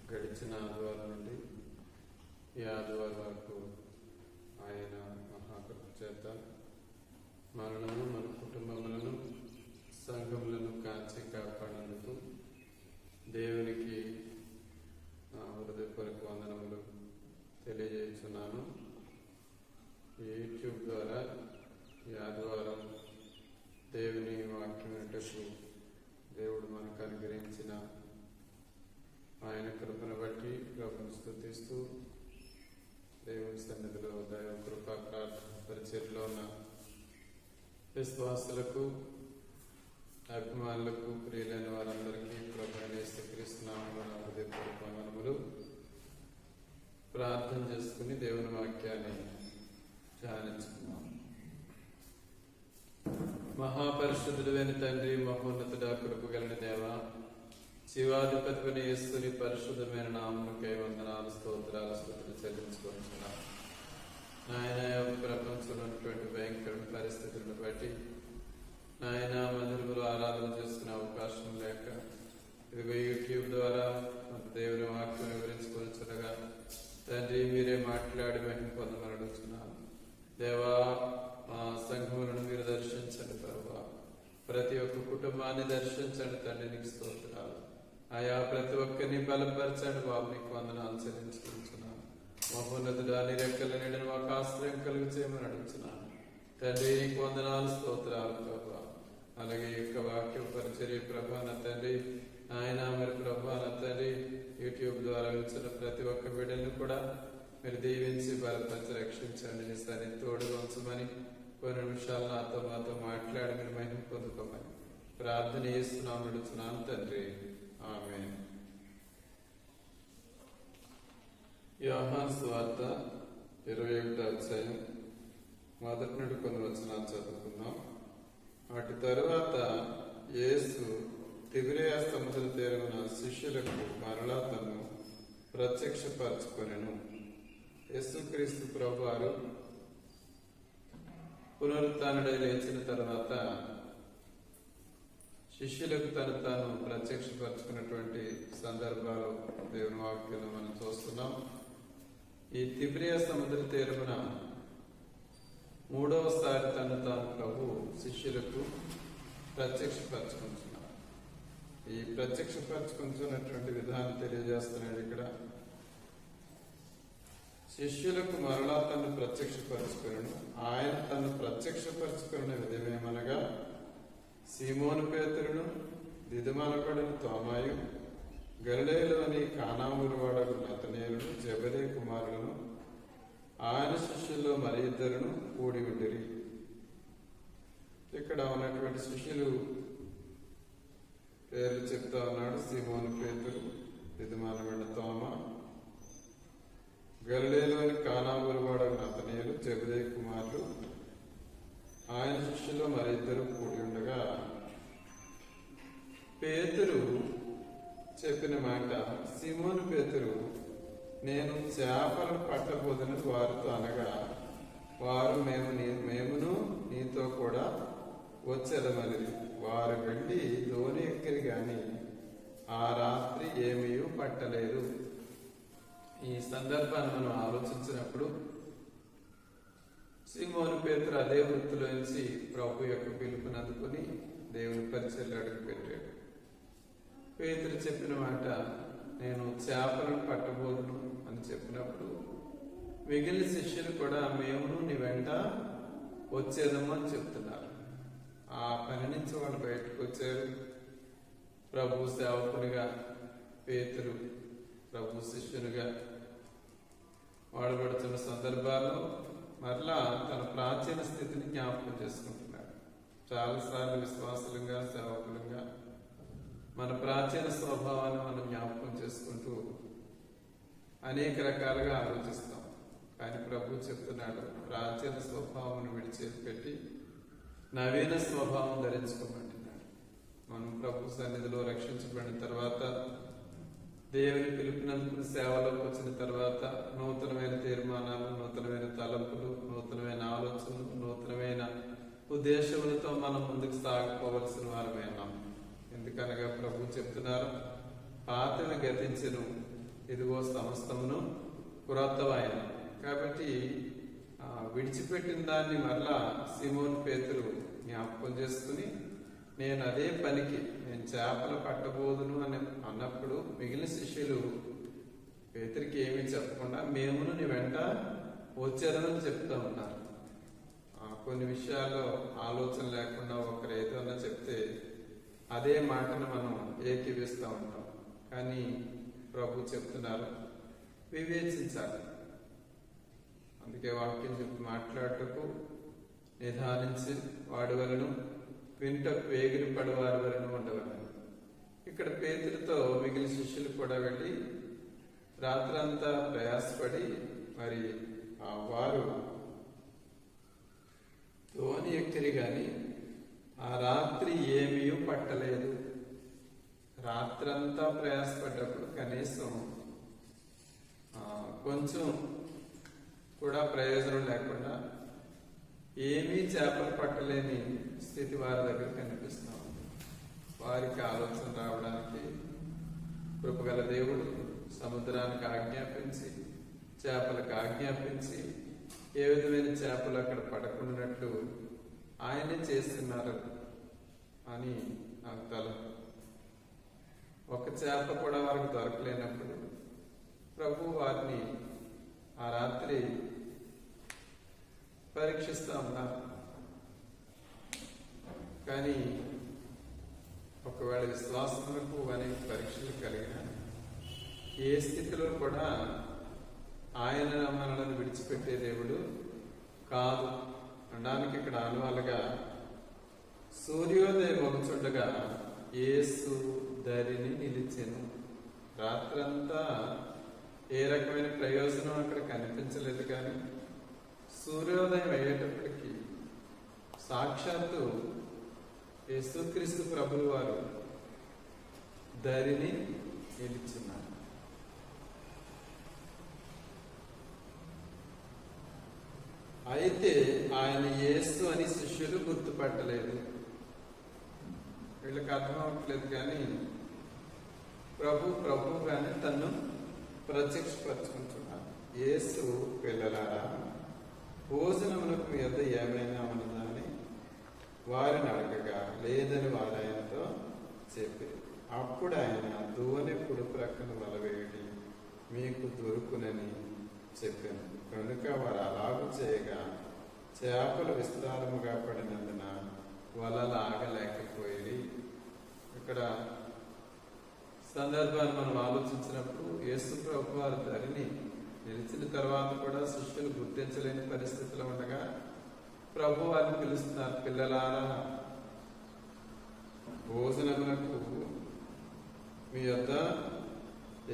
గడిచిన ఆదివారం నుండి ఈ ఆదివారం వరకు ఆయన మహాకృప చేత మనలను, మన కుటుంబములను, సంఘములను కాచి కాపాడినందుకు దేవునికి హృదయపూర్వక వందనములు తెలియజేస్తున్నాను. యూట్యూబ్ ద్వారా ఈ ఆదివారం దేవుని వాక్యం వినుటకు దేవుడు మనకు అనుగ్రహించిన ఆయన కృపను బట్టి ప్రభుని స్తుతిస్తూ దేవుని సన్నిధిలో దైవ కృపా ప్రార్థన పరిచర్లో ఉన్న విశ్వాసులకు, అభిమానులకు, ప్రియులైన వారందరికీ ప్రభువైన యేసుక్రీస్తు నామమున హృదయపూర్వక వందనములు. ప్రార్థన చేసుకుని దేవుని వాక్యాన్ని ధ్యానించుకున్నాం. మహాపరిశుద్ధుడైన తండ్రి, మహోన్నతుడా, కృపగలిగిన దేవా, శివాధిపతిని యేసుని పరిశుద్ధమైన నామమునకై వందనాలు, స్తోత్రాలు, స్తుతులు చెల్లించుకుంటున్నాం. నాయన ప్రపంచంలో ఉన్నటువంటి భయంకర పరిస్థితులను బట్టి నాయన మందిరంలో ఆరాధన చేసుకునే అవకాశం లేక ఇదిగో యూట్యూబ్ ద్వారా దేవుని వాక్యం వివరించుకొచ్చునగా తండ్రి మీరే మాట్లాడి మహిమ పొందమని అడుగుతున్నాను. దేవా, మా సంఘములను మీరు దర్శించండి ప్రభువా, ప్రతి ఒక్క కుటుంబాన్ని దర్శించండి తండ్రి, నీకు స్తోత్రాలు. ఆయా ప్రతి ఒక్కరిని బలపరచండి బాబు, నీకు వందనాలు చెల్లించుకుంటున్నాను. మహోన్నతుడా, నీ రెక్కల నీడను మాకు ఆశ్రయం కలుగు చేయమని అడుగుతున్నాను తండ్రి, నీకు వందనాలు, స్తోత్రాలు ప్రభువా. అలాగే ఈ యొక్క వాక్య పరిచర్య ప్రభా నా తండ్రి, ఆయన మరి ప్రభా నా తండ్రి యూట్యూబ్ ద్వారా వచ్చిన ప్రతి ఒక్క బిడ్డలను కూడా మీరు దీవించి బలపరిచి రక్షించండి. నీ సన్ని తోడుగా ఉంచమని కొన్ని నిమిషాలు నాతో మాతో మాట్లాడి మీరు మహిమ పొందుకోమని ప్రార్థన చేస్తున్నాం అడుగుతున్నాను తండ్రి, ఆమేన్. యోహాను సువార్త 21వ అధ్యాయం మొదటి నుండి కొన్ని వచనాలు చదువుకున్నాం. వాటి తరువాత యేసు తిబిరియా సముద్ర తీరమున శిష్యులకు మరలా తను ప్రత్యక్షపరచుకొనెను. యేసుక్రీస్తు ప్రభువారు పునరుత్థానుడై లేచిన తర్వాత శిష్యులకు తను తాను ప్రత్యక్షపరచుకున్నటువంటి సందర్భాలు దేవుని వాక్యంలో మనం చూస్తున్నాం. ఈ తిబిరియా సముద్ర తీరమున 3వసారి తను తాను ప్రభు శిష్యులకు ప్రత్యక్షపరచుకుంటున్నారు. ఈ ప్రత్యక్షపరచుకుంటున్నటువంటి విధానం తెలియజేస్తున్నాడు ఇక్కడ. శిష్యులకు మరలా తను ప్రత్యక్షపరచుకును. ఆయన తను ప్రత్యక్షపరచుకున్న విధమేమనగా సీమోను పేతురును, దిదుమనకుడును తోమాయు, గలిలయలోని కానామూరు వాడకు నతనేయులను, జెబెదయి కుమారులను, ఆయన శిష్యుల్లో మరి ఇద్దరును కూడి ఉండిరి. ఇక్కడ ఉన్నటువంటి శిష్యులు పేర్లు చెప్తా ఉన్నాడు. సీమోను పేతురు, దిదుమనకుడు తోమ, గలిలయలోని కానామూరు వాడకు నతనేయులు, జెబెదయి కుమారులు, ఆయన శిష్యుల్లో మరి ఇద్దరు కూడి ఉండగా పేతురు చెప్పిన మాట, సీమోను పేతురు, నేను చేపలను పట్టబోదని వారితో అనగా వారు మేమును నీతో కూడా వచ్చేదమని వారు వెళ్ళి లోని ఎక్కిరి గాని ఆ రాత్రి ఏమీ పట్టలేదు. ఈ సందర్భాన్ని మనం ఆలోచించినప్పుడు సీమోను పేతురు అదే వృత్తిలోంచి ప్రభు యొక్క పిలుపుని అందుకుని దేవుని పరిచర్యలో అడుగు పెట్టాడు. పేతురు చెప్పిన మాట, నేను చేపలను పట్టబోదును అని చెప్పినప్పుడు మిగిలిన శిష్యులు కూడా మేమును నీ వెంట వచ్చేదము అని చెప్తున్నారు. ఆ పని నుంచి వాళ్ళు బయటకు వచ్చారు. ప్రభు సేవకునిగా పేతురు ప్రభు శిష్యునిగా వాడబడుతున్న సందర్భాల్లో మరలా తన ప్రాచీన స్థితిని జ్ఞాపకం చేసుకుంటున్నాడు. చాలాసార్లు విశ్వాసులుగా, సేవకులుగా మన ప్రాచీన స్వభావాన్ని మనం జ్ఞాపకం చేసుకుంటూ అనేక రకాలుగా ఆలోచిస్తాం. కానీ ప్రభు చెప్తున్నాడు, ప్రాచీన స్వభావం విడిచిపెట్టి నవీన స్వభావం ధరించుకోమంటున్నాడు. మనం ప్రభు సన్నిధిలో రక్షించబడిన తర్వాత, దేవుని పిలుపునందుకు సేవలోకి వచ్చిన తర్వాత నూతనమైన తీర్మానాలు, నూతనమైన తలంపులు, నూతనమైన ఆలోచనలు, నూతనమైన ఉద్దేశములతో మనం ముందుకు సాగిపోవలసిన వారమేనాం. ఎందుకనగా ప్రభు చెప్తున్నారు, పాతవి గతించెను, ఇదిగో సమస్తమును క్రొత్తవాయెను. కాబట్టి విడిచిపెట్టిన దాన్ని మరలా సీమోను పేతురు జ్ఞాపకం చేసుకుని, నేను అదే పనికి నేను చేపలు పట్టబోదును అని అన్నప్పుడు మిగిలిన శిష్యులు పేతురికి ఏమీ చెప్పకుండా మేమును నీ వెంట వచ్చేదనని చెప్తూ ఉన్నారు. కొన్ని విషయాల్లో ఆలోచన లేకుండా ఒకరు ఏదన్నా చెప్తే అదే మాటను మనం ఏకీవిస్తూ ఉంటాం. కానీ ప్రభు చెప్తున్నారు, వివేచించాలి. అందుకే వాక్యం చెప్పి మాట్లాడటకు నిదానించి వాడవలను, వింటకు వేగిరి పడవారి వలను ఉండవలను. ఇక్కడ పేతురితో మిగిలిన శిష్యులు కూడా వెళ్ళి రాత్రంతా ప్రయాసపడి మరి వారు ధోని ఎక్కిరి గాని ఆ రాత్రి ఏమీ పట్టలేదు. రాత్రంతా ప్రయాసపడ్డప్పుడు కనీసం కొంచెం కూడా ప్రయోజనం లేకుండా ఏమీ చేపలు పట్టలేని స్థితి వారి దగ్గర కనిపిస్తా ఉంది. వారికి ఆలోచన రావడానికి కృపగల దేవుడు సముద్రానికి ఆజ్ఞాపించి, చేపలకు ఆజ్ఞాపించి, ఏ విధమైన చేపలు అక్కడ పడకుండాట్లు ఆయనే చేస్తున్నారు అని నాకు తలపు. ఒక చేప కూడా వారికి దొరకలేనప్పుడు ప్రభు వారిని ఆ రాత్రి పరీక్షిస్తా ఉన్నారు. కానీ ఒకవేళ విశ్వాసములకు అనేక పరీక్షలు కలిగిన ఏ స్థితిలో కూడా ఆయన మనలను విడిచిపెట్టే దేవుడు కాదు అనడానికి ఇక్కడ ఆనవాలుగా సూర్యోదయం మొగుచుండగా యేసు ధరిని నిలిచెను. రాత్రంతా ఏ రకమైన ప్రయోజనం అక్కడ కనిపించలేదు. కానీ సూర్యోదయం అయ్యేటప్పటికీ సాక్షాత్తు యేసుక్రీస్తు ప్రభువు వారు ధరిని నిలిచున్నారు. అయితే ఆయన యేసు అని శిష్యులు గుర్తుపట్టలేదు. వీళ్ళకి అర్థం అవ్వట్లేదు. కానీ ప్రభుగానే తను ప్రత్యక్షపరచుకుంటున్నారు. యేసు పిల్లలారా, భోజనమునకు మీ వద్ద ఏమైనా ఉన్నదా అని వారిని అడగగా లేదని వారు ఆయనతో చెప్పారు. అప్పుడు ఆయన దోణి కుడి ప్రక్కన వలవేయడి, మీకు దొరుకునని చెప్పాను. కనుక వారు అలాగూ చేయగా చేపలు విస్తారముగా పడినందున వలలాగలేకపోయి. ఇక్కడ సందర్భాన్ని మనం ఆలోచించినప్పుడు యేసు ప్రభు వారి ధరిని నిలిచిన తర్వాత కూడా శిష్యులు గుర్తించలేని పరిస్థితిలో ఉండగా ప్రభు వారిని పిలుస్తున్నారు, పిల్లలారా భోజనమునకు మీ వద్ద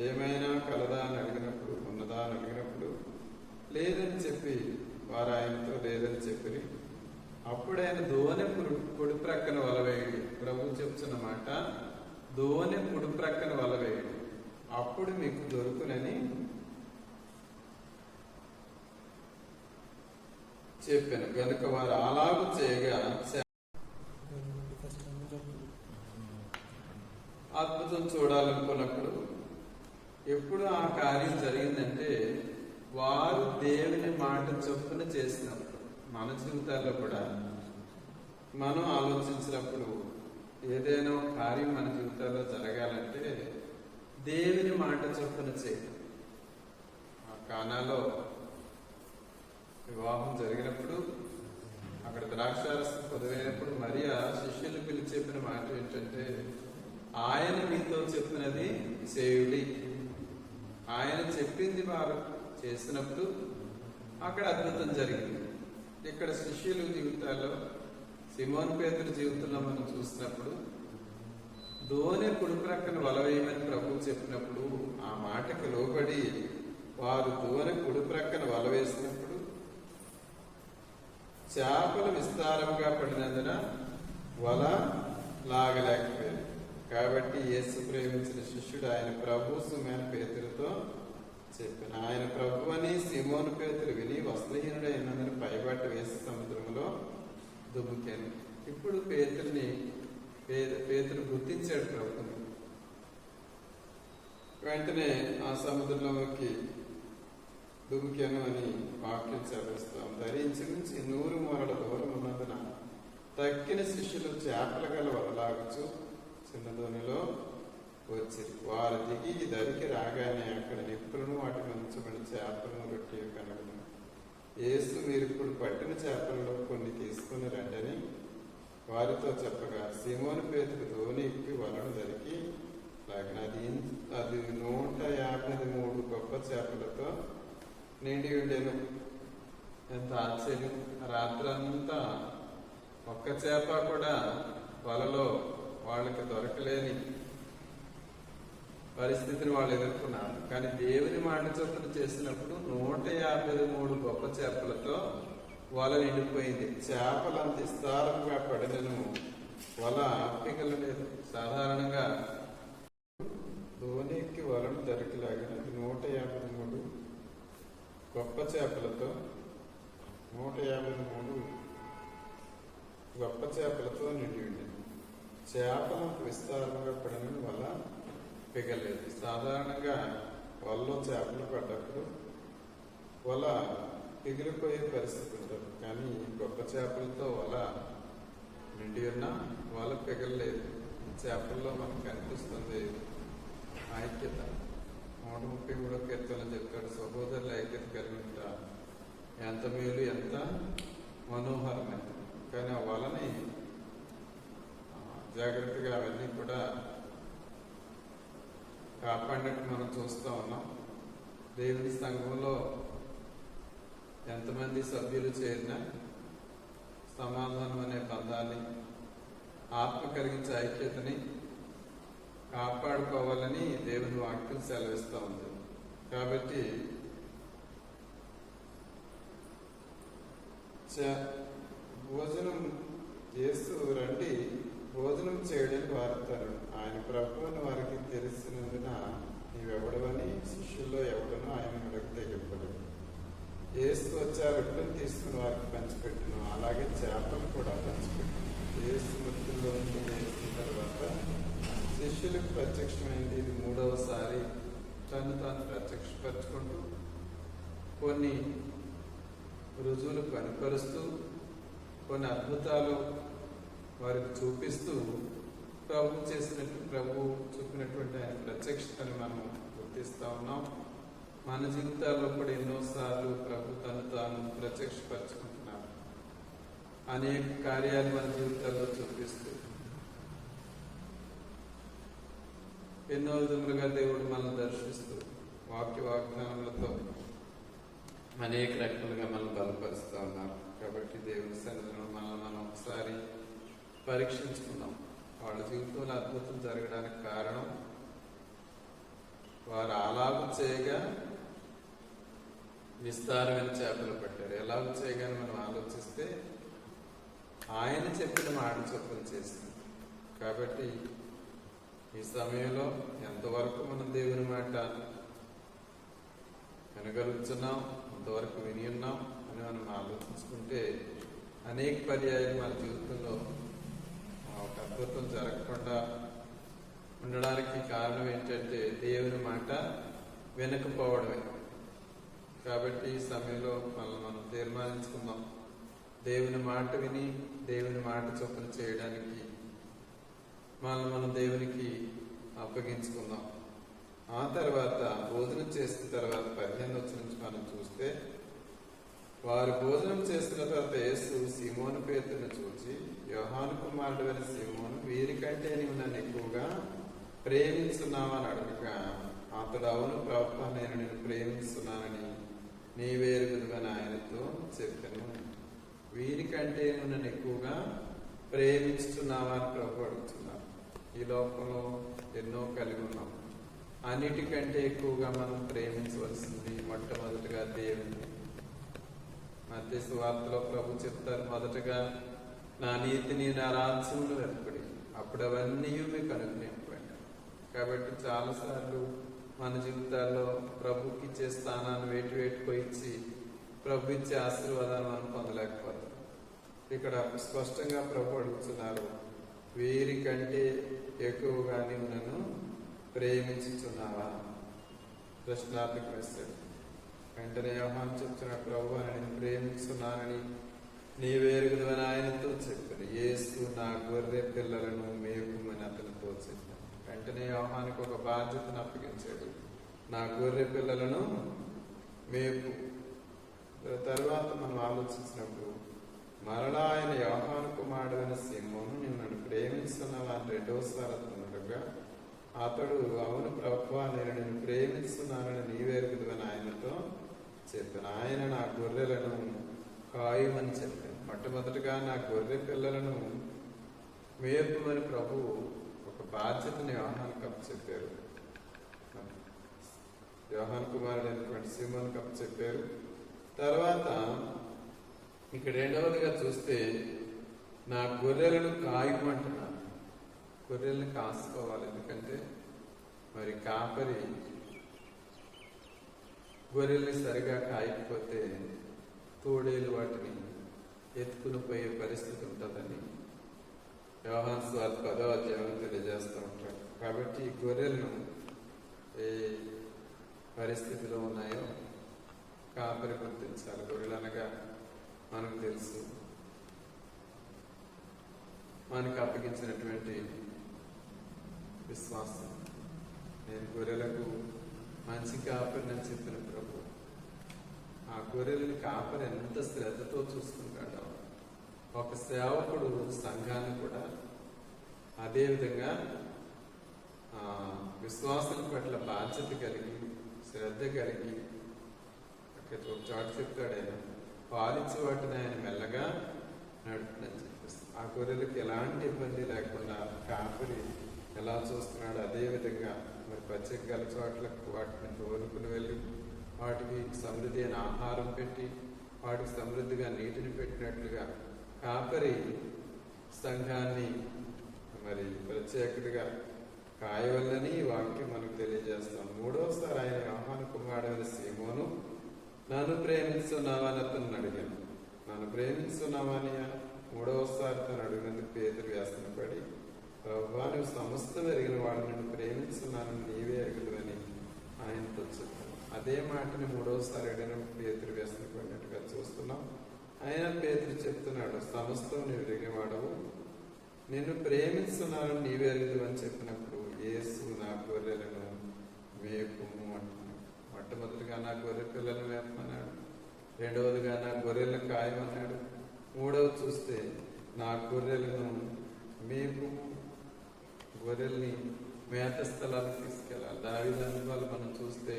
ఏమైనా కలదా అని అడిగినప్పుడు, ఉన్నదా అని అడిగినప్పుడు లేదని చెప్పి వారు ఆయనతో లేదని చెప్పి అప్పుడు ఆయన దోణి కుడి ప్రక్కన వలవేయడు. ప్రభు చెప్తున్న మాట, దోణి కుడి ప్రక్కన వలవేయడు, అప్పుడు మీకు దొరుకునని చెప్పాను. కనుక వారు అలాగూ చేయగా అద్భుతం చూడాలనుకున్నప్పుడు ఎప్పుడు ఆ కార్యం జరిగిందంటే వారు దేవుని మాట చొప్పున చేసినప్పుడు. మన జీవితాల్లో కూడా మనం ఆలోచించినప్పుడు ఏదైనా కార్యం మన జీవితాల్లో జరగాలంటే దేవుని మాట చొప్పున చేయడం. ఆ కానాలో వివాహం జరిగినప్పుడు అక్కడ ద్రాక్షారసం పొదవైనప్పుడు మరియా శిష్యులు పిలిచి చెప్పిన మాట ఏంటంటే, ఆయన మీతో చెప్పినది చేయుడి. ఆయన చెప్పింది వారు చేసినప్పుడు అక్కడ అద్భుతం జరిగింది. ఇక్కడ శిష్యుల జీవితాల్లో, సిమోన్ పేతురు జీవితంలో మనం చూసినప్పుడు దోణి కుడి ప్రక్కన వలవేయమని ప్రభు చెప్పినప్పుడు ఆ మాటకు లోబడి వారు దోణి కుడి ప్రక్కన వలవేసినప్పుడు చేపలు విస్తారంగా పడినందున వల లాగలేకపోయారు. కాబట్టి యేసు ప్రేమించిన శిష్యుడు ఆయన ప్రభు సుమేన పేతురుతో చెప్పిన, ఆయన ప్రభు అని సిమోను పేతురు విని వస్త్రహీనుడైనందున పైబట్ట వేసి సముద్రంలో దుమ్ముకాను. ఇప్పుడు పేతురు గుర్తించాడు ప్రభుని. వెంటనే ఆ సముద్రంలోకి దుమికెను అని వాక్యం చదివిస్తాం. ధరించి నుంచి 100 మూరల దూరం ఉన్నందున తక్కిన శిష్యులు చేపల గల వదలాగుచు చిన్న దోణిలో వచ్చి వారు దిగి దరికి రాగానే అక్కడ నిప్పులను వాటి ఉంచబడి చేపలను రొట్టె కనగను. యేసు మీరు ఇప్పుడు పట్టిన చేపలలో కొన్ని తీసుకుని రండని వారితో చెప్పగా సీమోను పేతురు దోణి ఎక్కి వలను దరికి లాగిన. అది 153 గొప్ప చేపలతో నిండి ఉండేను. ఎంత ఆశ్చర్యం! రాత్రంతా ఒక్క చేప కూడా వలలో వాళ్ళకి దొరకలేని పరిస్థితిని వాళ్ళు ఎదుర్కొన్నారు. కానీ దేవుని మాట చొప్పున చేసినప్పుడు 153 గొప్ప చేపలతో వల నిండిపోయింది. చేపలు అంత విస్తారంగా పడినను వల పిగలలేదు. సాధారణంగా ధోనికి వలను దొరికిలాగిన 153 గొప్ప చేపలతో 153 గొప్ప చేపలతో నిండి ఉండేది. చేపలకు విస్తారంగా పడిన వల పిగలేదు. సాధారణంగా వలలో చేపలు పడ్డప్పుడు వల పిగిలిపోయే పరిస్థితి ఉంటుంది. కానీ గొప్ప చేపలతో వల నిండి ఉన్న వల పిగలలేదు. చేపల్లో మనకు కనిపిస్తుంది ఐక్యత. 133 కీర్తనలు చెప్తాడు, సహోదరుల ఐక్యత కలిగి ఉంటా ఎంత మేలు, ఎంత మనోహరమైన. కానీ ఆ వలని జాగ్రత్తగా అవన్నీ కూడా కాపాడినట్టు మనం చూస్తూ ఉన్నాం. దేవుని సంఘంలో ఎంతమంది సభ్యులు చేరినా సమాధానం అనే బంధాన్ని, ఆత్మ కలిగించే ఐక్యతని కాపాడుకోవాలని దేవుని వాక్యం సెలవిస్తూ ఉంది. కాబట్టి భోజనం చేస్తూ రండి, భోజనం చేయడానికి వారుతారు. ఆయన ప్రభువుని వారికి తెలిసినందున నీవెవడవని శిష్యుల్లో ఎవడనో ఆయన అడిగితే చెప్పడు. ఏసు వచ్చా రొట్టెలు తీసుకుని వారికి పంచిపెట్టును. అలాగే చేపలు కూడా పంచిపెట్టు. ఏసు మృతుల్లో వేసిన తర్వాత శిష్యులకు ప్రత్యక్షమైంది. ఇది 3వసారి తను తాను ప్రత్యక్షపరచుకుంటూ కొన్ని రుజువులు కనుపరుస్తూ కొన్ని అద్భుతాలు వారికి చూపిస్తూ ప్రభు చూపినటువంటి ఆయన ప్రత్యక్షతని మనం గుర్తిస్తూ ఉన్నాం. మన జీవితాల్లో కూడా ఎన్నోసార్లు ప్రభు తను తాను ప్రత్యక్షపరచుకుంటున్నారు. అనేక కార్యాలు మన జీవితాల్లో చూపిస్తూ ఎన్నో విధములుగా దేవుడు మనల్ని దర్శిస్తూ వాగ్దానములతో అనేక రకాలుగా మనం బలపరుస్తూ ఉన్నారు. కాబట్టి దేవుని సన్నిధిలో మనం ఒకసారి పరీక్షించుకున్నాం. వాళ్ళ జీవితంలో అద్భుతం జరగడానికి కారణం వారు అలాగూ చేయగా విస్తారమైన చేపలు పట్టారు. ఎలాగూ చేయగానే మనం ఆలోచిస్తే ఆయన చెప్పిన మాట చొప్పున చేసింది. కాబట్టి ఈ సమయంలో ఎంతవరకు మనం దేవుని మాట వినగలుగుతున్నాం, అంతవరకు విని ఉన్నాం అని మనం ఆలోచించుకుంటే అనేక పర్యాయాలు మన జీవితంలో ఒక అద్భుతం జరగకుండా ఉండడానికి కారణం ఏంటంటే దేవుని మాట వినకపోవడమే. కాబట్టి ఈ సమయంలో మనం తీర్మానించుకుందాం, దేవుని మాట విని దేవుని మాట చొప్పున చేయడానికి మనం దేవునికి అప్పగించుకుందాం. ఆ తర్వాత భోజనం చేసిన తర్వాత 15 వచనం నుంచి మనం చూస్తే, వారు భోజనం చేసిన తర్వాత యేసు సీమోను పేతురును చూచి, యోహాను కుమారుడు అయిన సీమోను, వీరికంటే నీవు నన్ను ఎక్కువగా ప్రేమిస్తున్నావా అని అడగగా, అతడు అవును ప్రభువా, నేను నిన్ను ప్రేమిస్తున్నానని నీవెరుగుదువని ఆయనతో చెప్పాను. వీరికంటే నువ్వు నన్ను ఎక్కువగా ప్రేమిస్తున్నావా అని ప్రభు అడుగుతున్నారు. ఈ లోకంలో ఎన్నో కలిగి ఉన్నాం. అన్నిటికంటే ఎక్కువగా మనం ప్రేమించవలసింది మొట్టమొదటిగా దేవుని. మత్తయి సువార్తలో ప్రభు చెప్తారు, మొదటగా నా నీతిని నా రాజ్యమును వెతుకుడి, అప్పుడు అవన్నీ మీకు అనుగ్రహింపండి. కాబట్టి చాలాసార్లు మన జీవితాల్లో ప్రభుకి ఇచ్చే స్థానాన్ని వేటుకో ఇచ్చి ప్రభు ఇచ్చే ఆశీర్వాదాన్ని మనం పొందలేకపోతాం. ఇక్కడ స్పష్టంగా ప్రభు అడుగుతున్నారు, వీరికంటే ఎక్కువగా నీవు నన్ను ప్రేమించుచున్నావా? ప్రశ్నార్థక వేస్తాడు. వెంటనే యోహాను చెప్తున్నాడు, ప్రభువా నేను ప్రేమిస్తున్నానని నీవెరుగుదువని ఆయనతో చెప్పాను. యేసు నా గొర్రె పిల్లలను మేపుమని అతనితో చెప్పాను. వెంటనే యోహానికి ఒక బాధ్యతను అప్పగించాడు, నా గొర్రె పిల్లలను మేపు. తర్వాత మనం ఆలోచించినప్పుడు మరలా ఆయన యోహాను కుమారుడైన సీమోను నీవు నన్ను ప్రేమిస్తున్నావా అని రెండవసారి అతనుగా అతడు అవును ప్రభువా నేను నిన్ను ప్రేమిస్తున్నానని నీవెరుగుదువని ఆయనతో చెప్పాను. ఆయన నా గొర్రెలను కాయమని చెప్పాను. మొట్టమొదటిగా నా గొర్రె పిల్లలను మేపుమని ప్రభు ఒక బాధ్యతని యోహాను చెప్పారు. యోహాను కుమారుడైనటువంటి సీమోను చెప్పారు. తర్వాత ఇక్కడ రెండవదిగా చూస్తే నా గొర్రెలను కాయమంటున్నాను. గొర్రెలను కాసుకోవాలి. ఎందుకంటే మరి కాపరి గొర్రెల్ని సరిగా కాయకపోతే తోడేలు వాటిని ఎత్తుకుని పోయే పరిస్థితి ఉంటుందని యోహాను సువార్త 10వ అధ్యాయం తెలియజేస్తూ ఉంటాడు. కాబట్టి ఈ గొర్రెలను ఏ పరిస్థితిలో ఉన్నాయో కాపరి గుర్తించాలి. గొర్రెలు అనగా మనకు తెలుసు, మనకు అప్పగించినటువంటి విశ్వాసం. నేను గొర్రెలకు మంచి కాపరిని చెప్పిన ప్రభు ఆ గొర్రెలని కాపరి ఎంత శ్రద్ధతో చూసుకుంటాడో ఒక సేవకుడు సంఘాన్ని కూడా అదేవిధంగా విశ్వాసం పట్ల బాధ్యత కలిగి శ్రద్ధ కలిగి ఒక చోట చెప్తాడు ఆయన, పాలించి వాటిని ఆయన మెల్లగా నడుపునని చెప్పేసి ఆ గొర్రెలకు ఎలాంటి ఇబ్బంది లేకుండా కాపరి ఎలా చూస్తున్నాడు అదేవిధంగా మరి పచ్చిక గల చోట్లకు వాటిని తోలుకుని వెళ్ళి వాటికి సమృద్ధి అయిన ఆహారం పెట్టి వాటికి సమృద్ధిగా నీటిని పెట్టినట్లుగా కాపరి సంఘాన్ని మరి ప్రత్యేకతగా కాయవల్లని వాక్యం మనకు తెలియజేస్తాం. మూడవసారి ఆయన యోహాను కుమారుడైన సీమోను నన్ను ప్రేమిస్తున్నావని అతను అడిగాను. నన్ను ప్రేమిస్తున్నావని మూడవసారి తను అడిగినందుకు పేతురు వ్యసనపడి, ప్రభువా నువ్వు సమస్తం ఎరిగిన వాడు నిన్ను ప్రేమిస్తున్నానని నీవే ఎరుగుదని ఆయనతో చెప్పాను. అదే మాటని మూడవసారి అడిగినప్పుడు పేతురు వ్యసనపడినట్టుగా చూస్తున్నాం. ఆయన పేతురు చెప్తున్నాడు, సమస్తం నువ్వు ఎరిగిన వాడవు, నిన్ను ప్రేమిస్తున్నానని నీవే ఎరుగుదు అని చెప్పినప్పుడు యేసు నా గొర్రెలను మేపుము అంటున్నాడు. మొట్టమొదటిగా నా గొర్రె పిల్లలను మేపమన్నాడు. రెండవదిగా నా గొర్రెలను కాయమన్నాడు. మూడవది చూస్తే నా గొర్రెలను మేపు, గొర్రెల్ని మేత స్థలాలకు తీసుకెళ్ళాలి. దావీదు అనుభవాలు మనం చూస్తే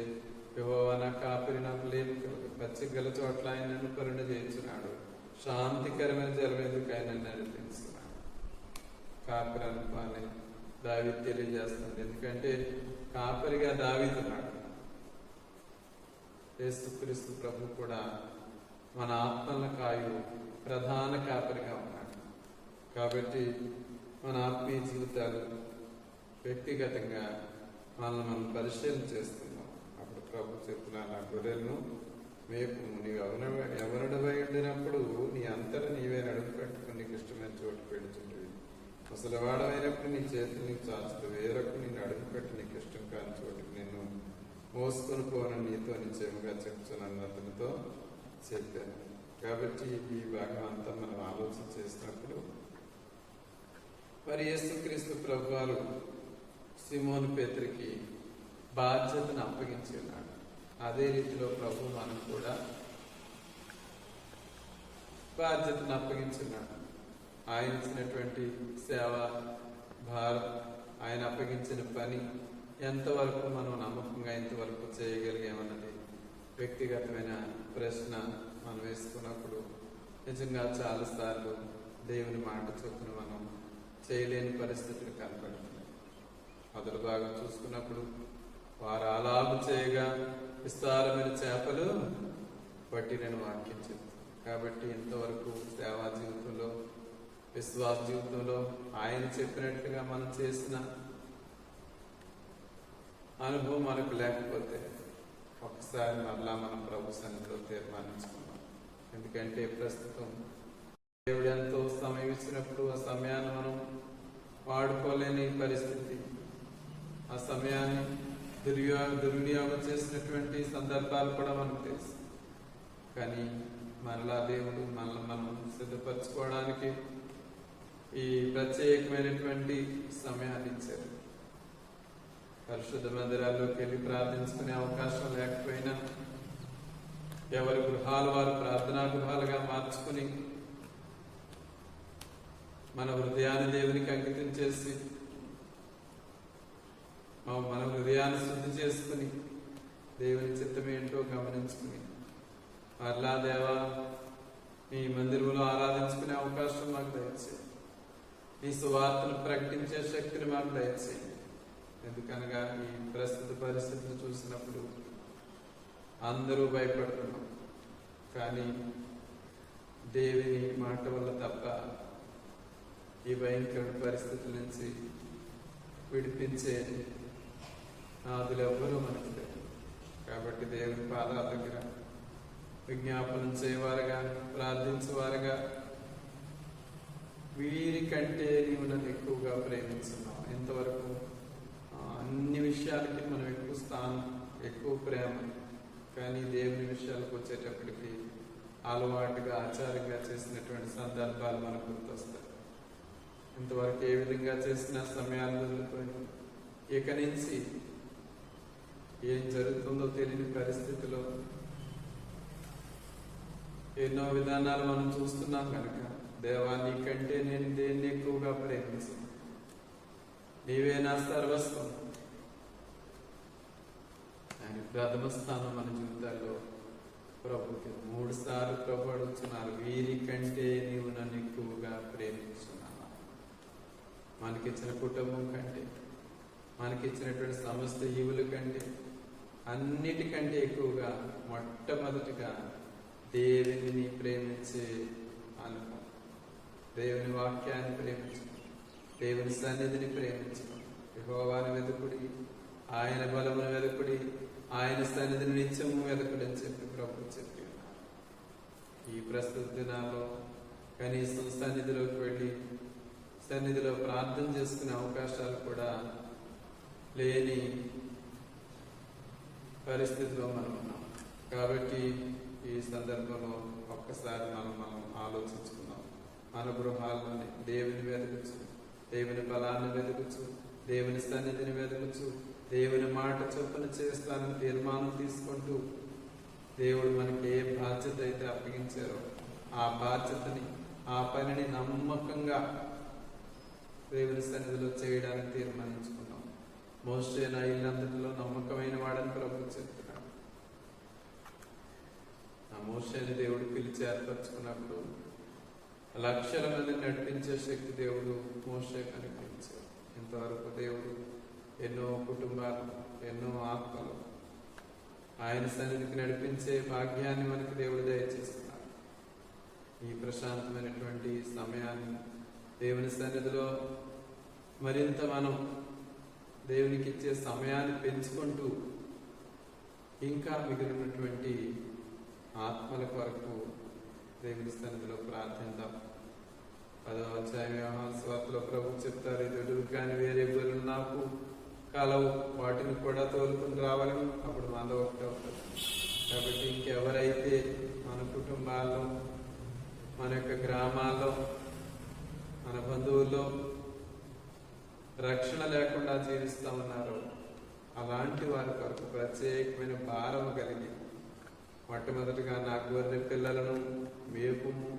యెహోవా నా కాపరి నాకు లేమి కలుగు, పచ్చిక గల చోట్ల ఆయన నన్ను కరుణ చేయించున్నాడు, శాంతికరమైన జలం ఎందుకు ఆయన నడిపించున్నాడు. కాపరి అనుభవాన్ని దావీదు తెలియజేస్తుంది. ఎందుకంటే కాపరిగా దావీదున్నాడు. యేసుక్రీస్తు ప్రభు కూడా మన ఆత్మల కాయు ప్రధాన కాపరిగా ఉన్నాడు. కాబట్టి మన ఆత్మీయ జీవితాలు వ్యక్తిగతంగా మనం పరిశీలన చేస్తున్నాం. అప్పుడు ప్రభు చెప్తున్నాను, నా గొర్రెలను మేపు, నీవు ఎవరుడవై ఉండినప్పుడు నీ అంతటా నీవే నడుము పెట్టుకుని నీకు ఇష్టమైన చోటు పెడుతుండేవి. అసలు వాడమైనప్పుడు నీ చేతులు నీకు చాచుతూ వేరొకరు నేను అడుగు పెట్టి నీకు ఇష్టం కాని చోటుకి నిన్ను మోసుకొని పోనని నీతో నిశ్చయముగా చెప్తున్నాను అతనితో చెప్పాను. కాబట్టి ఈ భాగం అంతా మనం ఆలోచన చేసినప్పుడు మరి యేసుక్రీస్తు ప్రభువారు సీమోను పేతురికి బాధ్యతను అప్పగించి ఉన్నాడు. అదే రీతిలో ప్రభు మనం కూడా బాధ్యతను అప్పగించున్నాడు. ఆయన ఇచ్చినటువంటి సేవ భారం, ఆయన అప్పగించిన పని ఎంతవరకు మనం నమ్మకంగా ఇంతవరకు చేయగలిగామన్నది వ్యక్తిగతమైన ప్రశ్న మనం వేసుకున్నప్పుడు నిజంగా చాలాసార్లు దేవుని మాట చొప్పున మనం చేయలేని పరిస్థితులు కనపడుతున్నాయి. మొదటి భాగం చూసుకున్నప్పుడు వారు అలాగు చేయగా విస్తారమైన చేపలు పట్టినని వాక్యం చెప్తుంది. కాబట్టి ఇంతవరకు సేవా జీవితంలో విశ్వాస జీవితంలో ఆయన చెప్పినట్టుగా మనం చేసిన అనుభవం మనకు లేకపోతే ఒకసారి మరలా మనం ప్రభు సన్నిధిలో తీర్మానించుకున్నాం. ఎందుకంటే ప్రస్తుతం దేవుడు ఎంతో సమయం ఇచ్చినప్పుడు ఆ సమయాన్ని మనం వాడుకోలేని పరిస్థితి, ఆ సమయాన్ని దుర్వినియోగం చేసినటువంటి సందర్భాలు కూడా మనకు తెలుసు. కానీ మరలా దేవుడు మనల్ని మనం సిద్ధపరచుకోవడానికి ఈ ప్రత్యేకమైనటువంటి సమయాన్ని ఇచ్చారు. పరిశుద్ధ మందిరాల్లోకి వెళ్ళి ప్రార్థించుకునే అవకాశం లేకపోయినా ఎవరి గృహాలు వారు ప్రార్థనా గృహాలుగా మార్చుకుని మన హృదయాన్ని దేవునికి అంకితం చేసి మన హృదయాన్ని శుద్ధి చేసుకుని దేవుని చిత్తం ఏంటో గమనించుకుని మరలా దేవా నీ మందిరంలో ఆరాధించుకునే అవకాశం మాకు దయచేయి. నీ సువార్తను ప్రకటించే శక్తిని మాకు దయచేయి. ఎందుకనగా ఈ ప్రస్తుత పరిస్థితులు చూసినప్పుడు అందరూ భయపడుతున్నాం. కానీ దేవుని మాట వల్ల తప్ప ఈ భయంకర పరిస్థితుల నుంచి విడిపించే నాదులు ఎవ్వరూ మనకు లేరు. కాబట్టి దేవుని పాదాల దగ్గర విజ్ఞాపనం చేయవారుగా, ప్రార్థించేవారుగా, వీరికంటే నీవు నన్ను ఎక్కువగా ప్రేమించున్నావు. ఇంతవరకు అన్ని విషయాలకి మనం ఎక్కువ స్థానం, ఎక్కువ ప్రేమ. కానీ దేవుని విషయాలకు వచ్చేటప్పటికి అలవాటుగా, ఆచారంగా చేసినటువంటి సందర్భాలు మనకు గుర్తొస్తాయి. ఇంతవరకు ఏ విధంగా చేసిన సమయాలు వదులుకొని ఇక నుంచి ఏం జరుగుతుందో తెలియని పరిస్థితిలో ఎన్నో విధానాలు మనం చూస్తున్నాం కనుక దేవా నీకంటే నేను దేన్ని ఎక్కువగా ప్రేమించాను. నీవే నా సర్వస్వం. ఆయన ప్రథమ స్థానం మన జీవితాల్లో ప్రభుకి 3 సార్లు ప్రభు అడుగుతున్నారు, వీరికంటే నీవు నన్ను ఎక్కువగా ప్రేమించున్నావా? మనకిచ్చిన కుటుంబం కంటే, మనకిచ్చినటువంటి సమస్త ఈవుల కంటే, అన్నిటికంటే ఎక్కువగా మొట్టమొదటిగా దేవుని ప్రేమించే అనుభవం, దేవుని వాక్యాన్ని ప్రేమించడం, దేవుని సన్నిధిని ప్రేమించడం, యెహోవాను వెతుకుడి, ఆయన బలమును వెతుకుడి, ఆయన సన్నిధిని నిత్యము వెతుకుడి అని చెప్పి ప్రభు చెప్పి ఉన్నారు. ఈ ప్రస్తుత దినాల్లో కనీసం సన్నిధిలోకి వెళ్ళి సన్నిధిలో ప్రార్థన చేసుకునే అవకాశాలు కూడా లేని పరిస్థితిలో మనం ఉన్నాం. కాబట్టి ఈ సందర్భంలో ఒక్కసారి మనం ఆలోచించుకున్నాం. మన గృహాల్లోని దేవుని వెతకచ్చు, దేవుని బలాన్ని వెతకచ్చు, దేవుని సన్నిధిని వెతకచ్చు, దేవుని మాట చొప్పున చేస్తానని తీర్మానం తీసుకుంటూ దేవుడు మనకి ఏ బాధ్యత అయితే అప్పగించారో ఆ బాధ్యతని, ఆ పనిని నమ్మకంగా దేవుని సన్నిధిలో చేయడానికి తీర్మానించుకున్నాం. మోషే నా ఇల్లంతటిలో నమ్మకమైన వాడని ప్రభు చెప్తున్నాడు. ఆ మోషేని దేవుడు పిలిచి ఏర్పరచుకున్నప్పుడు లక్షల మందిని నడిపించే శక్తి దేవుడు మోషే కనిపించాడు. ఇంతవరకు దేవుడు ఎన్నో కుటుంబాలు, ఎన్నో ఆత్మలు ఆయన సన్నిధికి నడిపించే భాగ్యాన్ని మనకి దేవుడు దయచేస్తున్నాడు. ఈ ప్రశాంతమైనటువంటి సమయాన్ని దేవుని సన్నిధిలో మరింత మనం దేవునికి ఇచ్చే సమయాన్ని పెంచుకుంటూ ఇంకా మిగిలినటువంటి ఆత్మల కొరకు దేవుని సన్నిధిలో ప్రార్థిద్దాం. 10వ అధ్యాయం యోహాను సువార్తలో ప్రభు చెప్తారు, ఎదురు కానీ వేరే గొర్రెలు నాకు కలవు, వాటిని కూడా తోలుకుని రావాలని. అప్పుడు మనలో ఒకటి అవుతుంది. కాబట్టి ఇంకెవరైతే మన కుటుంబాల్లో, మన యొక్క గ్రామాల్లో, మన బంధువుల్లో రక్షణ లేకుండా జీవిస్తూ ఉన్నారో అలాంటి వారి కొరకు ప్రత్యేకమైన భారం కలిగి మొట్టమొదటిగా నా గొర్రె పిల్లలను మేపుము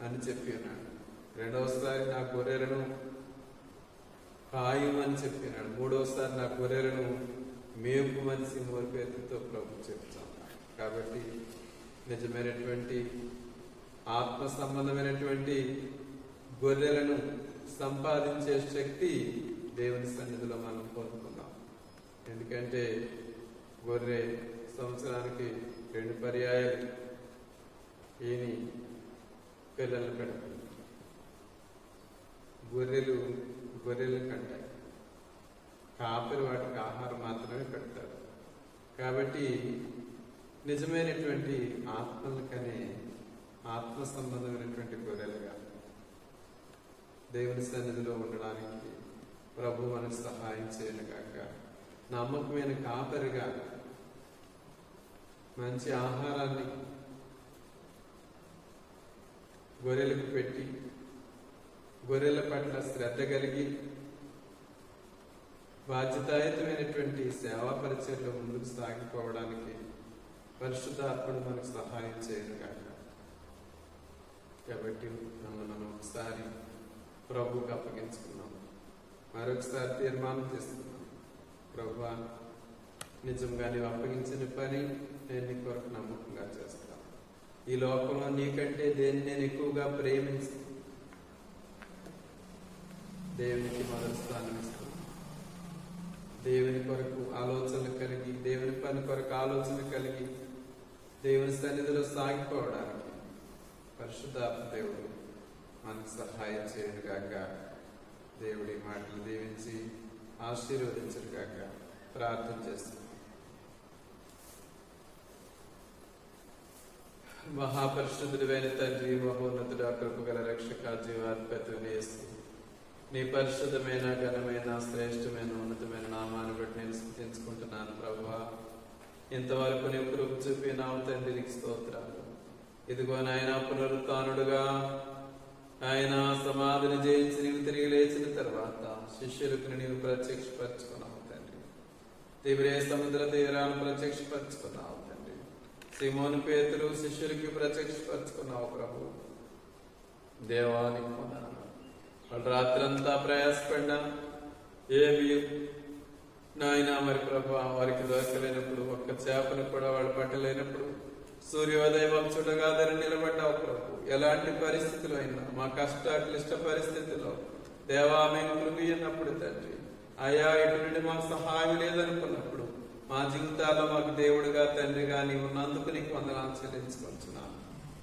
అని చెప్పి ఉన్నాడు. రెండవసారి నా గొర్రెలను కాయమని చెప్పినాడు. మూడవసారి నా గొర్రెలను మేపుమని సింహుల పేరుతో ప్రభు చెప్తాం. కాబట్టి నిజమైనటువంటి ఆత్మ సంబంధమైనటువంటి గొర్రెలను సంపాదించే శక్తి దేవుని సన్నిధిలో మనం పొందుకున్నాం. ఎందుకంటే గొర్రె సంవత్సరానికి 2 పర్యాయాలు ఈని పిల్లలు పెడతాయి. గొర్రెలు కంటాయి, కాపరి వాటికి ఆహారం మాత్రమే పెడతాడు. కాబట్టి నిజమైనటువంటి ఆత్మలకనే ఆత్మ సంబంధమైనటువంటి గొర్రెలుగా దేవుని సన్నిధిలో ఉండడానికి ప్రభు మనకు సహాయం చేయను కాక. నమ్మకమైన కాపరిగా మంచి ఆహారాన్ని గొర్రెలకు పెట్టి గొర్రెల పట్ల శ్రద్ధ కలిగి బాధ్యతాయుతమైనటువంటి సేవా పరిచయంలో ముందుకు సాగిపోవడానికి పరిశుద్ధాత్ముడు మనకు సహాయం చేయను కాక. కాబట్టి మనం ఒకసారి ప్రభువుకి అప్పగించుకున్నాం, మరొకసారి తీర్మానం చేసుకున్నాం. ప్రభువా, నిజంగా నీవు అప్పగించిన పని నేను నీ కొరకు నమ్మకంగా చేస్తాను. ఈ లోకంలో నీకంటే దేన్ని నేను ఎక్కువగా ప్రేమించి దేవునికి మొదటి స్థానం ఇస్తాను. దేవుని కొరకు ఆలోచనలు కలిగి, దేవుని పని కొరకు ఆలోచన కలిగి దేవుని సన్నిధిలో సాగిపోవడానికి పరిశుద్ధాత్మ దేవుడు మనకు సహాయం చేయను గాక. దేవుడి మాటలు దీవించి ఆశీర్వదించను గాక. ప్రార్థన చేస్తున్నాం. మహాపరిశుద్ధుడైన తండ్రి, మహోన్నతుడా, కృపగల రక్షక, జీవాధిపతిని యేసు, నీ పరిశుద్ధమైన ఘనమైన శ్రేష్టమైన ఉన్నతమైన నామాన్ని బట్టి నేను స్తుతించుకుంటున్నాను. ప్రభువా, ఇంతవరకు నీవు కృప చూపినావు తండ్రి, నీకు స్తోత్రాలు. ఇదిగో నాయన, పునరుత్థానుడుగా ఆయన సమాధిని జయించి నీవు తిరిగి లేచిన తర్వాత శిష్యులకు నీవు ప్రత్యక్షపరచుకున్నావు తండ్రి. తీవ్రే సముద్ర తీరాన్ని ప్రత్యక్షపరచుకున్నావు తండ్రి. సీమోను పేతురు శిష్యులకి ప్రత్యక్షపరచుకున్నావు ప్రభు. దేవానికి వందనాలు. వాళ్ళు రాత్రంతా ప్రయాసపడ్డా ఏమి నాయన మరి ప్రభు వారికి దొరకలేనప్పుడు, ఒక్క చేపను కూడా వాళ్ళు పట్టలేనప్పుడు సూర్యోదయం చూడగా ధర నిలబడ్డావు ప్రభు. ఎలాంటి పరిస్థితులు అయినా, మా క్లిష్ట పరిస్థితుల్లో దేవా మేము కృపయన్నప్పుడు తండ్రి, అయా ఇటు నుండి మాకు సహాయం లేదనుకున్నప్పుడు మా జీవితాల్లో మాకు దేవుడుగా తండ్రిగా నీవు ఉన్నందుకు నీకు వందనాలు చెల్లించుకుంటున్నాను.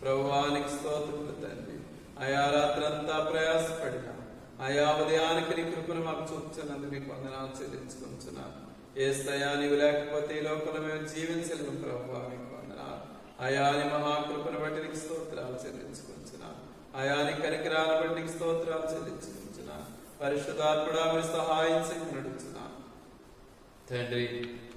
ప్రభువానికి స్తోత్రములు తండ్రి. అయా రాత్రంతా ప్రయాసపడినా అయా ఉదయానికి నీ కృపను మాకు చూపుతున్నందుకు నీకు వందనాలు చెల్లించుకుంటున్నాను. యేసయ్యా, నీవు లేకపోతే ఈ లోకంలో మేము జీవించలేము ప్రభువా, నీకు వందనాలు. అయా నీ మహాకృపను బట్టి నీకు స్తోత్రాలు చెల్లించుకుంటున్నాను. అయా నీ కనికరాలను బట్టి నీకు స్తోత్రాలు చెల్లించుకుంటున్నాను. పరిశుద్ధాత్ముడా, మీరు సహాయం చేయమని అడుగుతున్నాను తండ్రి.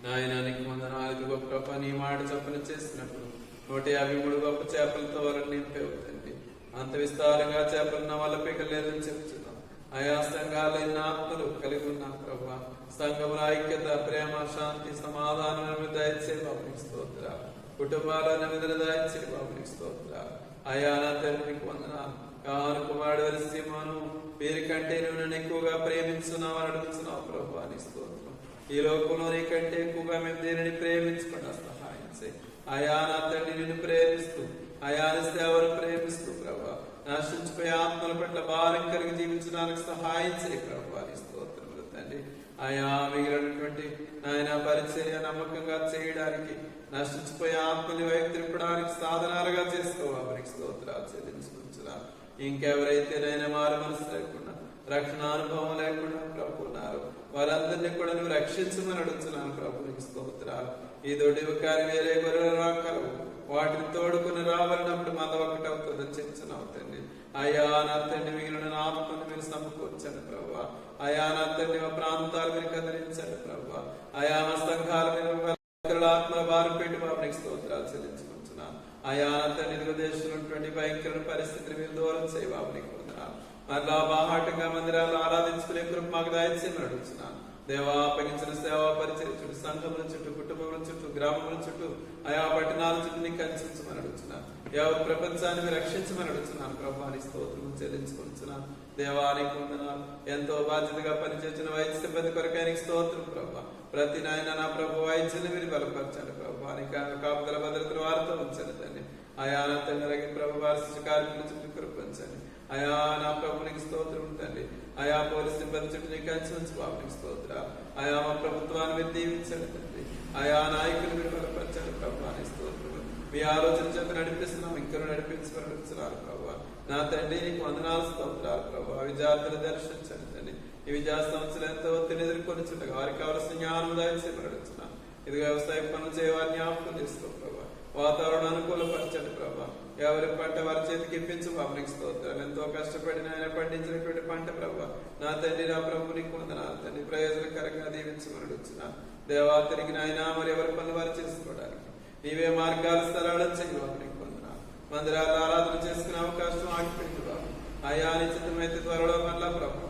నాయనానికి వందనాలు. గొప్ప పని మాట చొప్పున చేసినప్పుడు 153 గొప్ప చేపలతో వాళ్ళని నింపేవు తండ్రి. అంత విస్తారంగా చేపలున్న వాళ్ళ పికలేదని చెప్తున్నాం. ఆయా సంఘాలైన ఆత్మలు కలిగి ఉన్నాం ప్రభా. సంఘముల ఐక్యత, ప్రేమ, శాంతి, సమాధానం దయచే బాబునికి స్తోత్రాలు. కుటుంబాలను విడుదల దయచే బాబునికి స్తోత్రాలు. అయా నా తండ్రికి వందనాలు. కాను కుమారుడు వలసిమను వీరికంటే నువ్వు నన్ను ఎక్కువగా ప్రేమించున్నావు అని అడుగుతున్నావు ప్రభా, నీ స్తోత్రం. ఈ లోకంలో నీకంటే ఎక్కువగా మేము దేనిని ప్రేమించుకున్నా సహాయం చేయి. అయా నా తండ్రి, నిన్ను ప్రేమిస్తూ అయాని సేవను ప్రేమిస్తూ ప్రభా, నశించిపోయే ఆత్మల పట్ల భారం కలిగి జీవించడానికి సహాయం చేయి ప్రభా, నీ స్తోత్రములు తండ్రి. ఆయా మిగిలినటువంటి ఆయన పరిచర్య నమ్మకంగా చేయడానికి, నశించిపోయే ఆత్మని వైపు తిప్పడానికి సాధనాలుగా చేసుకోవాలి. స్తోత్రాలు చెల్లించుకుంటున్నాను. ఇంకెవరైతే నైనా మారు మనసు లేకుండా, రక్షణ అనుభవం లేకుండా ప్రభు ఉన్నారు, వారందరినీ కూడా నువ్వు రక్షించమని అడుగుతున్నాను ప్రభు, నీకు స్తోత్రాలు. ఈ దొడ్డివి కానీ వేరే గొర్రెలు రాకలవు, వాటిని తోడుకుని రావాలన్నప్పుడు మన ఒకటవుతుందని చెప్తున్నావు తండ్రి. అయా నా తండ్రి, మిగిలిన ఆత్మను మీరు సమకూర్చండి ప్రభా. అయా నా తండ్రి, మా ప్రాంతాలు మీరు కదిలించండి ప్రభా. అయా మా సంఘాలు మీరు ఆత్మల భారం పెట్టి బాబునికి స్తోత్రాలు చెల్లించుకుంటున్నాను. అయా నా తండ్రి, దేశంలో ఉన్నటువంటి భయంకర పరిస్థితిని మీరు దూరం చేయి బాబునికి వందనాలు. మరలా బాహాటంగా మందిరాలు ఆరాధించుకునే కృప మాకు దయచేయమని అడుగుతున్నాను. దేవా, అప్పగించిన సేవా పరిచయం చుట్టూ, సంఘముల చుట్టూ, కుటుంబముల చుట్టూ, గ్రామముల చుట్టూ, ఆయా పట్టణాల చుట్టూ నీకు కనిపించమని అడుగుతున్నాను. యావత్ ప్రపంచాన్ని మీరు రక్షించమని అడుగుతున్నాను ప్రభా, నీ స్తోత్రం చెల్లించుకుంటున్నాను. దేవానికి వందనాలు. ఎంతో బాధ్యతగా పనిచేసిన వైద్య సిబ్బంది కొరకే నీకు స్తోత్రం ప్రభా. ప్రతి నాయన నా ప్రభు వైద్యాన్ని మీరు బలపరచండి ప్రభా. నీ కాపుదల భద్రతను వారితో ఉంచండి తండ్రి. అయా నా తండ్రి ప్రభు వారి కార్మికుల చుట్టూ కృపించండి. అయా నా ప్రభునికి స్తోత్రం ఉంటుంది. ఆయా పోలీస్ సిబ్బంది చుట్టూ నీకు అంచు బాబునికి స్తోత్ర. ఆయా మా ప్రభుత్వాన్ని మీరు దీవించండి తండ్రి. ఆయా నాయకులు మీరు బలపరచండి ప్రభాని స్తోత్రం. మీ ఆలోచన చేత నడిపిస్తున్నాం, ఇంకా నడిపించుకున్నారు ప్రభావ. నా తండ్రి నీకు వందనాలు స్తోత్రాలు ప్రభావ. విద్యార్థులు దర్శించండి తండ్రి. ఈ విద్యా సంస్థలు ఎంతో ఒత్తిడి ఎదుర్కొనిచుండగా వారికి కావలసిన జ్ఞానం దయచేయమడుచున్నాను. ఇది వ్యవసాయ పనులు చేయవారి జ్ఞాపకం చేసుకో ప్రభావ. వాతావరణం అనుకూలపరచండి ప్రభా. ఎవరి పంట వారి చేతికి ఇప్పించు బాబునికి స్తోత్రాలు. ఎంతో కష్టపడిన ఆయన పండించినటువంటి పంట ప్రభా. నా తండ్రి, నా ప్రభు నీకు వందనాలు తండ్రి. ప్రయోజనకరంగా దీవించమని అడుగుతున్నాను. దేవా తిరిగి నాయన మరి ఎవరి పనులు వారు చేసుకోవడానికి నీవే మార్గాలు సరళం చేయబాబు. నీకు వందనాలు. మందిరాలు ఆరాధన చేసుకునే అవకాశం ఆగిపోయింది బాబు. ఆయా నిశ్చితమైతే త్వరలో మళ్ళా ప్రభు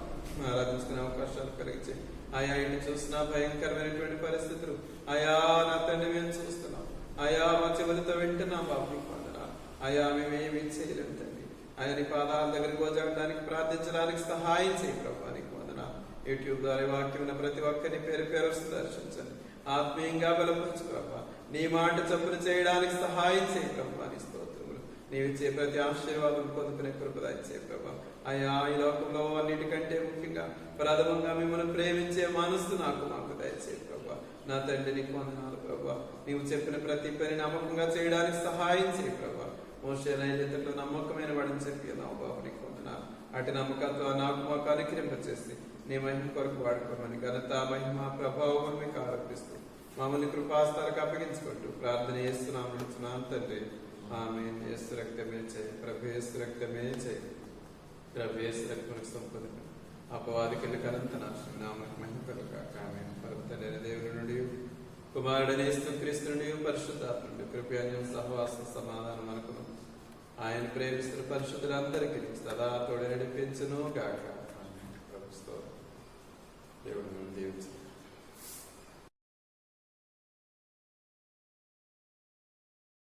ఆరాధించుకునే అవకాశాలు కలిగించి ఆయా ఇంటి చూస్తున్నా భయంకరమైనటువంటి పరిస్థితులు ఆయా నా తండ్రి మేము చూస్తున్నాం. ఆయా మా చెవులతో వింటున్నాం బాబు. నీకు వందనాలు. ఆయా మేమేమీ చేయలేము తండ్రి. ఆయన నీ పాదాల దగ్గరికి పోజాడడానికి ప్రార్థించడానికి సహాయం చేయి ప్రభు. నీకు వందనాలు. యూట్యూబ్ ద్వారా వాక్యం ప్రతి ఒక్కరిని పేరు పేరు దర్శించండి. ఆత్మీయంగా బలపరచు ప్రభు. నీ మాట చొప్పున చేయడానికి సహాయం చేయి ప్రభు. నీ స్తోత్రములు. నీవిచ్చే ప్రతి ఆశీర్వాదం పొందుకునే కృప దయచేయి ప్రభు. అయ్యా ఈ లోకంలో అన్నిటికంటే ముఖ్యంగా ప్రథమంగా మిమ్మల్ని ప్రేమించే మనస్సు మాకు దయచేయి ప్రభు. నా తండ్రి నీకు వందనాలు ప్రభు. నీవు చెప్పిన ప్రతి పని నమ్మకంగా చేయడానికి సహాయం చేయి ప్రభు. మోషే నైజతలో నమ్మకమైన వాడిని చెప్పి బాబు. నీకు వందనాలు. అటు నమ్మకంతో నాకు మాకు అనుకరింపచేసి నీ మహిమ కొరకు వాడుకోమని ఘనత మహిమ ప్రభావం మీకు ఆరోపిస్తూ మమ్మల్ని కృపాస్తాలకు అప్పగించుకుంటూ ప్రార్థన చేస్తున్నాం తండ్రి. ఆమేన్. యేసు రక్తమే చేయి ప్రభు. యేసు రక్తమే చేయి ప్రభు. యేసు రక్తములకు సంపద అపవాది కింద కరంత నామకు మహిమ కలుగాక. ఆమేన్. పరమతండ్రి దేవుని నుండి కుమారుడైన యేసుక్రీస్తు నుండి పరిశుద్ధాత్మ నుండి కృపయాన్యం సహవాసం సమాధానం మనకును ఆయన ప్రేమిస్తున్న పరిశుద్ధులందరికీ సదా తోడు నడిపించును గాక. దేవుడు దీవించు.